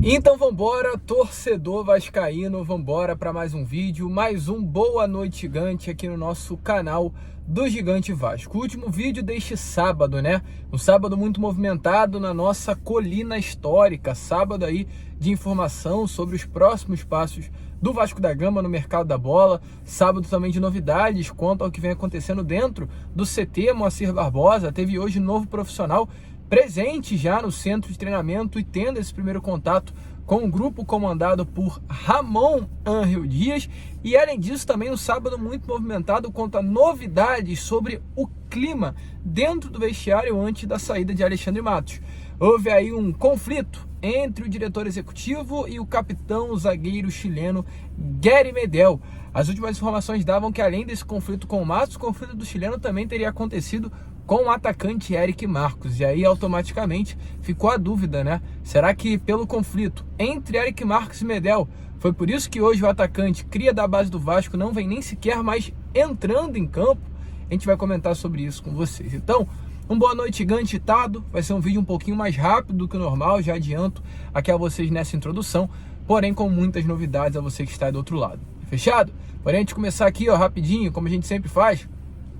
Então vambora, torcedor vascaíno, vambora para mais um vídeo, mais um Boa Noite Gigante aqui no nosso canal do Gigante Vasco. O último vídeo deste sábado, né? Um sábado muito movimentado na nossa colina histórica, sábado aí de informação sobre os próximos passos do Vasco da Gama no mercado da bola, sábado também de novidades quanto ao que vem acontecendo dentro do CT Moacir Barbosa. Teve hoje um novo profissional presente já no centro de treinamento e tendo esse primeiro contato com o grupo comandado por Ramon Ángel Dias. E além disso também um sábado muito movimentado quanto a novidades sobre o clima dentro do vestiário antes da saída de Alexandre Matos. Houve aí um conflito entre o diretor executivo e o capitão, o zagueiro chileno Gary Medel. As últimas informações davam que além desse conflito com o Matos, o conflito do chileno também teria acontecido com o atacante Eric Marcos. E aí automaticamente ficou a dúvida, né? Será que pelo conflito entre Eric Marcos e Medel, foi por isso que hoje o atacante, cria da base do Vasco, não vem nem sequer mais entrando em campo? A gente vai comentar sobre isso com vocês. Então, um boa noite gigante ditado, vai ser um vídeo um pouquinho mais rápido do que o normal, já adianto aqui a vocês nessa introdução, porém com muitas novidades a você que está do outro lado. Fechado? Porém, antes de começar aqui, ó, rapidinho, como a gente sempre faz,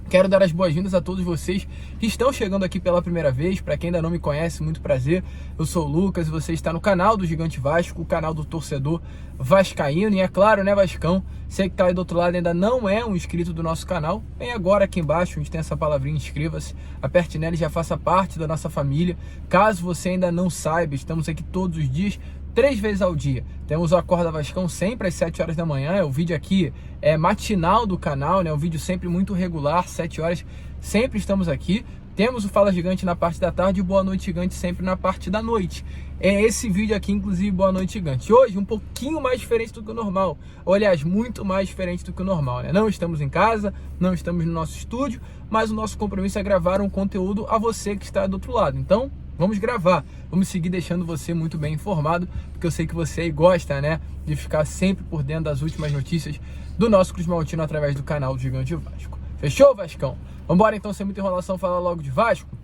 quero dar as boas-vindas a todos vocês que estão chegando aqui pela primeira vez. Para quem ainda não me conhece, muito prazer. Eu sou o Lucas e você está no canal do Gigante Vasco, o canal do torcedor vascaíno. E é claro, né, Vascão? Você que está aí do outro lado ainda não é um inscrito do nosso canal, vem agora aqui embaixo, onde tem essa palavrinha inscreva-se, aperte nela e já faça parte da nossa família. Caso você ainda não saiba, estamos aqui todos os dias, 3 vezes ao dia. Temos o Acorda Vascão sempre às 7 horas da manhã. O vídeo aqui é matinal do canal, né? Um vídeo sempre muito regular, 7 horas, sempre estamos aqui. Temos o Fala Gigante na parte da tarde e o Boa Noite Gigante sempre na parte da noite. É esse vídeo aqui, inclusive, Boa Noite Gigante. Hoje, um pouquinho mais diferente do que o normal. Ou, aliás, muito mais diferente do que o normal, né? Não estamos em casa, não estamos no nosso estúdio, mas o nosso compromisso é gravar um conteúdo a você que está do outro lado. Então, vamos gravar, vamos seguir deixando você muito bem informado, porque eu sei que você aí gosta, né, de ficar sempre por dentro das últimas notícias do nosso Cruz Maltino através do canal do Gigante Vasco. Fechou, Vascão? Vambora então, sem muita enrolação, falar logo de Vasco.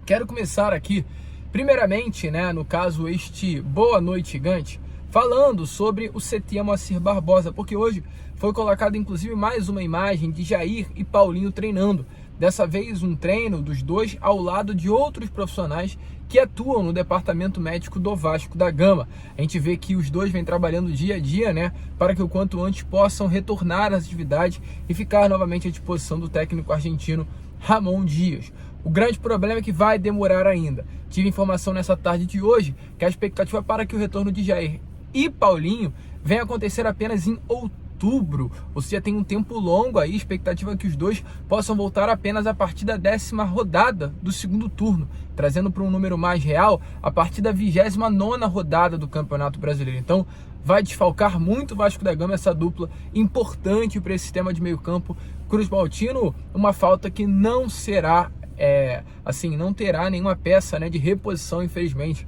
Quero começar aqui, primeiramente, né, no caso este Boa Noite Gigante, falando sobre o CT Moacir Barbosa, porque hoje foi colocado inclusive mais uma imagem de Jair e Paulinho treinando. Dessa vez um treino dos dois ao lado de outros profissionais que atuam no departamento médico do Vasco da Gama. A gente vê que os dois vêm trabalhando dia a dia, né, para que o quanto antes possam retornar às atividades e ficar novamente à disposição do técnico argentino Ramon Dias. O grande problema é que vai demorar ainda. Tive informação nessa tarde de hoje que a expectativa para que o retorno de Jair e Paulinho venha acontecer apenas em outubro, ou seja, tem um tempo longo aí, expectativa que os dois possam voltar apenas a partir da 10ª rodada do segundo turno, trazendo para um número mais real a partir da 29ª rodada do Campeonato Brasileiro. Então vai desfalcar muito o Vasco da Gama, essa dupla importante para esse sistema de meio campo Cruz Maltino, uma falta que não será, não terá nenhuma peça, né, de reposição, infelizmente,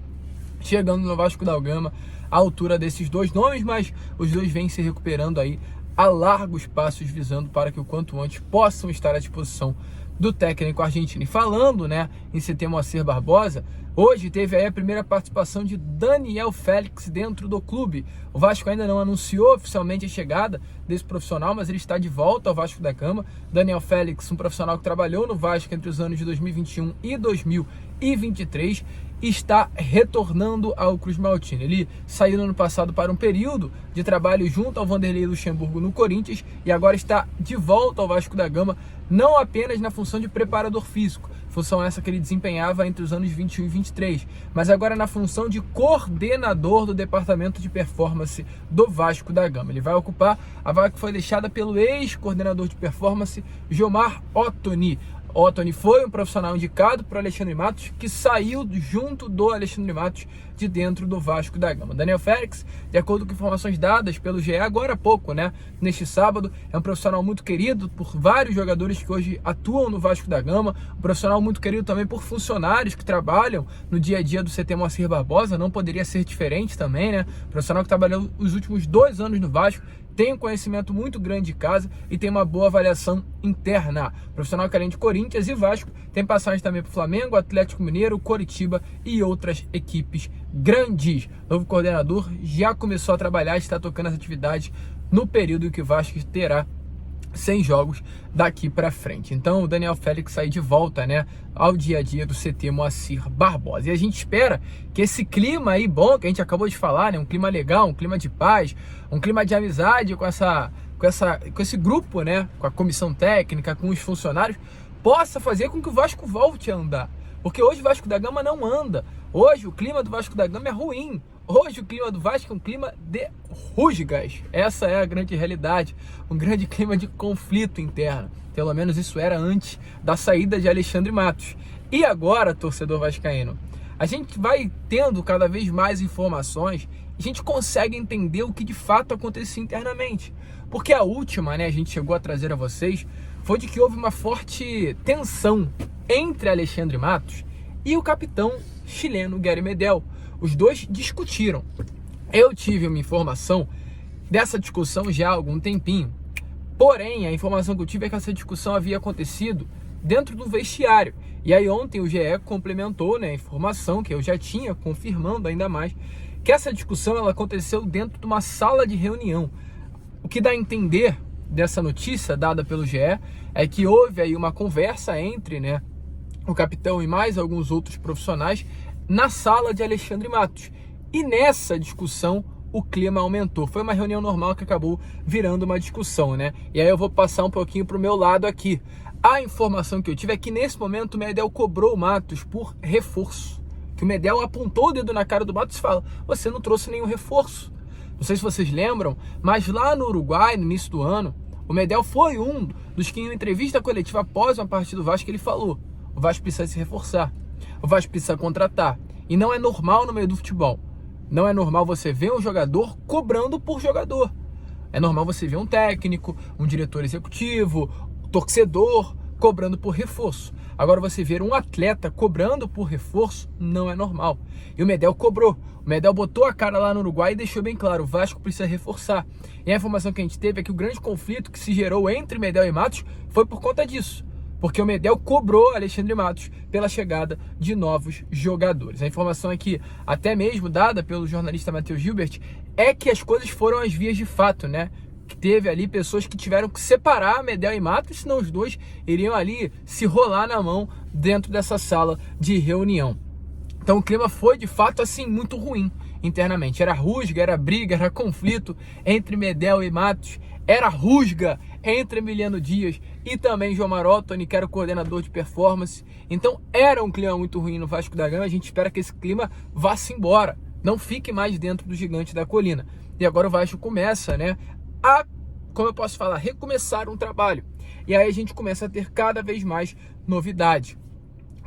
chegando no Vasco da Gama à altura desses dois nomes, mas os dois vêm se recuperando aí a largos passos, visando para que o quanto antes possam estar à disposição do técnico argentino. E falando, né, em CT Moacir Barbosa, hoje teve aí a primeira participação de Daniel Félix dentro do clube. O Vasco ainda não anunciou oficialmente a chegada desse profissional, mas ele está de volta ao Vasco da Gama. Daniel Félix, um profissional que trabalhou no Vasco entre os anos de 2021 e 2023, está retornando ao Cruz Maltino. Ele saiu no ano passado para um período de trabalho junto ao Vanderlei Luxemburgo no Corinthians e agora está de volta ao Vasco da Gama, não apenas na função de preparador físico, função essa que ele desempenhava entre os anos 21 e 23, mas agora na função de coordenador do departamento de performance do Vasco da Gama. Ele vai ocupar a vaga que foi deixada pelo ex-coordenador de performance Gilmar Ottoni. Ottoni foi um profissional indicado para Alexandre Matos, que saiu junto do Alexandre Matos de dentro do Vasco da Gama. Daniel Félix, de acordo com informações dadas pelo GE agora há pouco, né, neste sábado, é um profissional muito querido por vários jogadores que hoje atuam no Vasco da Gama, um profissional muito querido também por funcionários que trabalham no dia a dia do CT Moacir Barbosa, não poderia ser diferente também, né, profissional que trabalhou os últimos 2 anos no Vasco, tem um conhecimento muito grande de casa e tem uma boa avaliação interna. Profissional que além de Corinthians e Vasco, tem passagem também para o Flamengo, Atlético Mineiro, Coritiba e outras equipes grandes. Novo coordenador já começou a trabalhar, está tocando as atividades no período em que o Vasco terá 100 jogos daqui para frente. Então o Daniel Félix sai de volta, né, ao dia a dia do CT Moacir Barbosa. E a gente espera que esse clima aí bom que a gente acabou de falar, né, um clima legal, um clima de paz, um clima de amizade com esse grupo, né, com a comissão técnica, com os funcionários, possa fazer com que o Vasco volte a andar. Porque hoje o Vasco da Gama não anda. Hoje o clima do Vasco da Gama é ruim. Hoje o clima do Vasco é um clima de rusgas. Essa é a grande realidade. Um grande clima de conflito interno. Pelo menos isso era antes da saída de Alexandre Matos. E agora, torcedor vascaíno, a gente vai tendo cada vez mais informações e a gente consegue entender o que de fato acontecia internamente. Porque a última, né, a gente chegou a trazer a vocês, foi de que houve uma forte tensão entre Alexandre Matos e o capitão chileno Gary Medel. Os dois discutiram. Eu tive uma informação dessa discussão já há algum tempinho. Porém, a informação que eu tive é que essa discussão havia acontecido dentro do vestiário. E aí ontem o GE complementou, né, a informação que eu já tinha, confirmando ainda mais, que essa discussão ela aconteceu dentro de uma sala de reunião. O que dá a entender dessa notícia dada pelo GE é que houve aí uma conversa entre, né, o capitão e mais alguns outros profissionais na sala de Alexandre Matos. E nessa discussão o clima aumentou. Foi uma reunião normal que acabou virando uma discussão, né? E aí eu vou passar um pouquinho para o meu lado aqui. A informação que eu tive é que nesse momento o Medel cobrou o Matos por reforço. Que o Medel apontou o dedo na cara do Matos e fala: você não trouxe nenhum reforço. Não sei se vocês lembram, mas lá no Uruguai, no início do ano, o Medel foi um dos que em uma entrevista coletiva após uma partida do Vasco ele falou: o Vasco precisa se reforçar. O Vasco precisa contratar. E não é normal no meio do futebol. Não é normal você ver um jogador cobrando por jogador. É normal você ver um técnico, um diretor executivo, um torcedor cobrando por reforço. Agora você ver um atleta cobrando por reforço não é normal. E o Medel cobrou. O Medel botou a cara lá no Uruguai e deixou bem claro: o Vasco precisa reforçar. E a informação que a gente teve é que o grande conflito que se gerou entre Medel e Matos foi por conta disso. Porque o Medel cobrou Alexandre Matos pela chegada de novos jogadores. A informação aqui, até mesmo dada pelo jornalista Matheus Gilbert, é que as coisas foram às vias de fato, né? Que teve ali pessoas que tiveram que separar Medel e Matos, senão os dois iriam ali se rolar na mão dentro dessa sala de reunião. Então o clima foi de fato assim muito ruim internamente. Era rusga, era briga, era conflito entre Medel e Matos. Era rusga entre Emiliano Dias e também João Marottoni, que era o coordenador de performance. Então era um clima muito ruim no Vasco da Gama. A gente espera que esse clima vá-se embora, não fique mais dentro do Gigante da Colina. E agora o Vasco começa, né, a, como eu posso falar, recomeçar um trabalho. E aí a gente começa a ter cada vez mais novidades.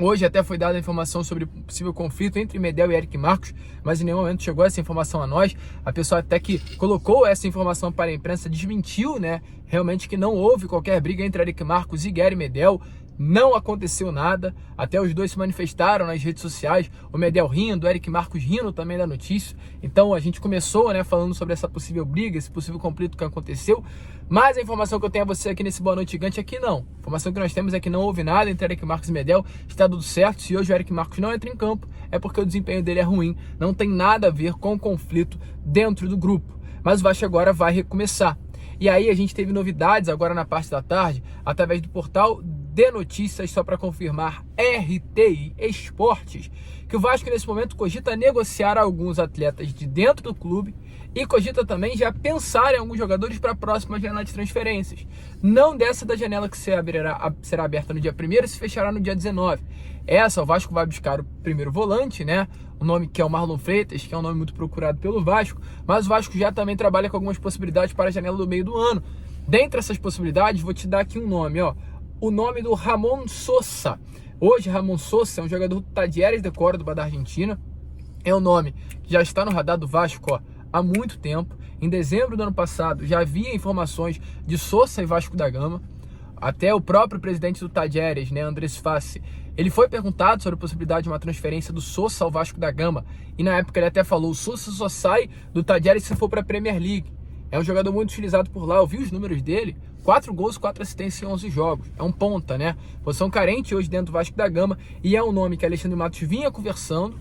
Hoje até foi dada a informação sobre o possível conflito entre Medel e Eric Marcos, mas em nenhum momento chegou essa informação a nós. A pessoa até que colocou essa informação para a imprensa desmentiu, né, realmente que não houve qualquer briga entre Eric Marcos e Gary Medel. Não aconteceu nada, até os dois se manifestaram nas redes sociais, o Medel rindo, o Eric Marcos rindo também da notícia. Então a gente começou, né, falando sobre essa possível briga, esse possível conflito que aconteceu, mas a informação que eu tenho a você aqui nesse Boa Noite Gigante é que não. A informação que nós temos é que não houve nada entre Eric Marcos e Medel, está tudo certo. Se hoje o Eric Marcos não entra em campo, é porque o desempenho dele é ruim, não tem nada a ver com o conflito dentro do grupo. Mas o Vasco agora vai recomeçar. E aí a gente teve novidades agora na parte da tarde, através do portal de notícias, só para confirmar, RTI Esportes, que o Vasco nesse momento cogita negociar alguns atletas de dentro do clube e cogita também já pensar em alguns jogadores para a próxima janela de transferências. Não dessa da janela que será aberta no dia 1º e se fechará no dia 19. Essa, o Vasco vai buscar o primeiro volante, né? O nome que é o Marlon Freitas, que é um nome muito procurado pelo Vasco, mas o Vasco já também trabalha com algumas possibilidades para a janela do meio do ano. Dentre essas possibilidades, vou te dar aqui um nome, ó. O nome do Ramon Sosa. Hoje, Ramon Sosa é um jogador do Talleres de Córdoba, da Argentina. É um nome que já está no radar do Vasco, ó, há muito tempo. Em dezembro do ano passado, já havia informações de Sosa e Vasco da Gama. Até o próprio presidente do Talleres, né, Andrés Fassi, ele foi perguntado sobre a possibilidade de uma transferência do Sosa ao Vasco da Gama. E na época ele até falou: o Sosa só sai do Talleres se for para a Premier League. É um jogador muito utilizado por lá. Eu vi os números dele: 4 gols, 4 assistências em 11 jogos. É um ponta, né? Posição carente hoje dentro do Vasco da Gama. E é um nome que Alexandre Matos vinha conversando,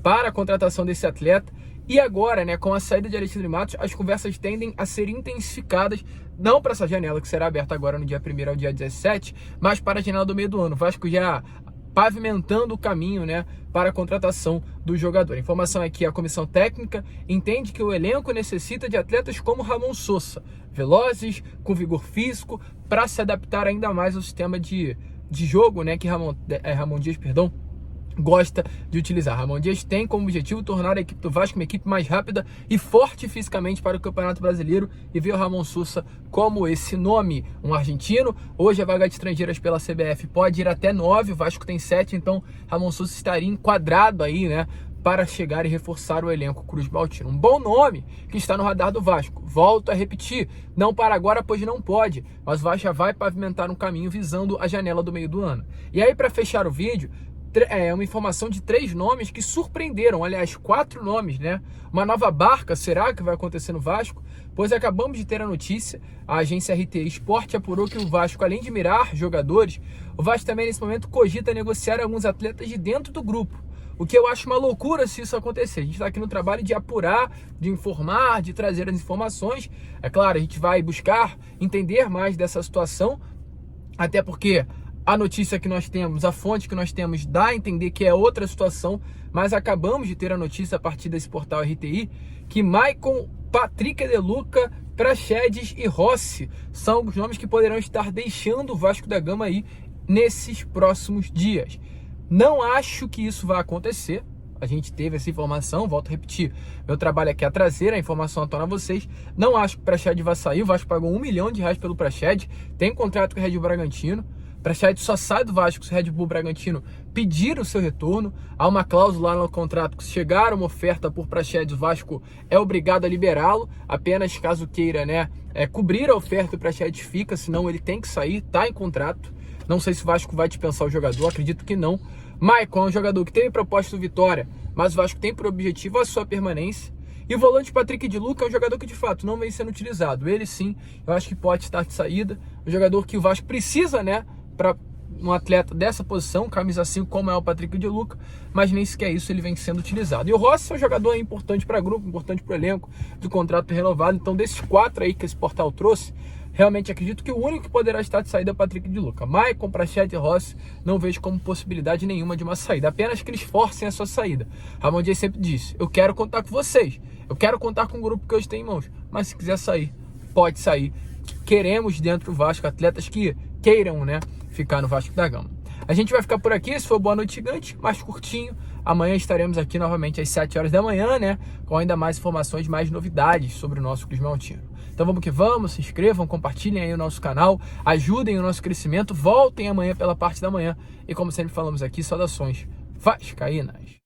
para a contratação desse atleta. E agora, né, com a saída de Alexandre Matos, as conversas tendem a ser intensificadas, não para essa janela que será aberta agora no dia 1º ao dia 17, mas para a janela do meio do ano. O Vasco já pavimentando o caminho, né, para a contratação do jogador. A informação é que a comissão técnica entende que o elenco necessita de atletas como Ramon Sosa, velozes, com vigor físico, para se adaptar ainda mais ao sistema de jogo, né, que Ramon Dias, gosta de utilizar. Ramon Dias tem como objetivo tornar a equipe do Vasco uma equipe mais rápida e forte fisicamente para o Campeonato Brasileiro, e vê o Ramon Sosa como esse nome, um argentino. Hoje a vaga de estrangeiras pela CBF pode ir até 9, o Vasco tem 7, então Ramon Sosa estaria enquadrado aí, né, para chegar e reforçar o elenco Cruz Maltino. Um bom nome que está no radar do Vasco. Volto a repetir, não para agora, pois não pode, mas o Vasco já vai pavimentar um caminho visando a janela do meio do ano. E aí, para fechar o vídeo, uma informação de 3 nomes que surpreenderam, aliás, 4 nomes, né? Uma nova barca, será que vai acontecer no Vasco? Pois acabamos de ter a notícia, a agência RT Sport apurou que o Vasco, além de mirar jogadores, o Vasco também nesse momento cogita negociar alguns atletas de dentro do grupo. O que eu acho uma loucura se isso acontecer. A gente está aqui no trabalho de apurar, de informar, de trazer as informações. É claro, a gente vai buscar entender mais dessa situação, até porque a notícia que nós temos, a fonte que nós temos dá a entender que é outra situação, mas acabamos de ter a notícia a partir desse portal RTI que Maicon, Patrick de Luca, Praxedes e Rossi são os nomes que poderão estar deixando o Vasco da Gama aí nesses próximos dias. Não acho que isso vai acontecer. A gente teve essa informação, volto a repetir, meu trabalho aqui é trazer a informação à tona a vocês. Não acho que o Praxedes vai sair, o Vasco pagou R$1 milhão pelo Praxedes, tem contrato com o Red Bull Bragantino. Praxedes só sai do Vasco se o Red Bull Bragantino pedir o seu retorno. Há uma cláusula lá no contrato que, se chegar uma oferta por Praxedes, o Vasco é obrigado a liberá-lo, apenas caso queira, né, cobrir a oferta, o Praxedes fica, senão ele tem que sair, tá em contrato. Não sei se o Vasco vai dispensar o jogador, acredito que não. Maicon é um jogador que teve proposta do Vitória, mas o Vasco tem por objetivo a sua permanência. E o volante Patrick de Luca é um jogador que de fato não vem sendo utilizado. Ele sim, eu acho que pode estar de saída. Um jogador que o Vasco precisa, né, para um atleta dessa posição, camisa 5 como é o Patrick de Luca, mas nem sequer isso ele vem sendo utilizado. E o Rossi é um jogador importante para o grupo, importante para o elenco, do contrato renovado. Então, desses 4 aí que esse portal trouxe, realmente acredito que o único que poderá estar de saída é o Patrick de Luca. Maicon, Praxedes e Rossi não vejo como possibilidade nenhuma de uma saída, apenas que eles forcem a sua saída. Ramon Dias sempre disse: eu quero contar com vocês, eu quero contar com o grupo que hoje tem em mãos, mas se quiser sair, pode sair. Queremos dentro do Vasco atletas que queiram, né, ficar no Vasco da Gama. A gente vai ficar por aqui. Esse foi o Boa Noite Gigante, mais curtinho. Amanhã estaremos aqui novamente às 7 horas da manhã, né, com ainda mais informações, mais novidades sobre o nosso Cruz Maltino. Então vamos que vamos, se inscrevam, compartilhem aí o nosso canal, ajudem o nosso crescimento, voltem amanhã pela parte da manhã. E como sempre falamos aqui, saudações vascaínas.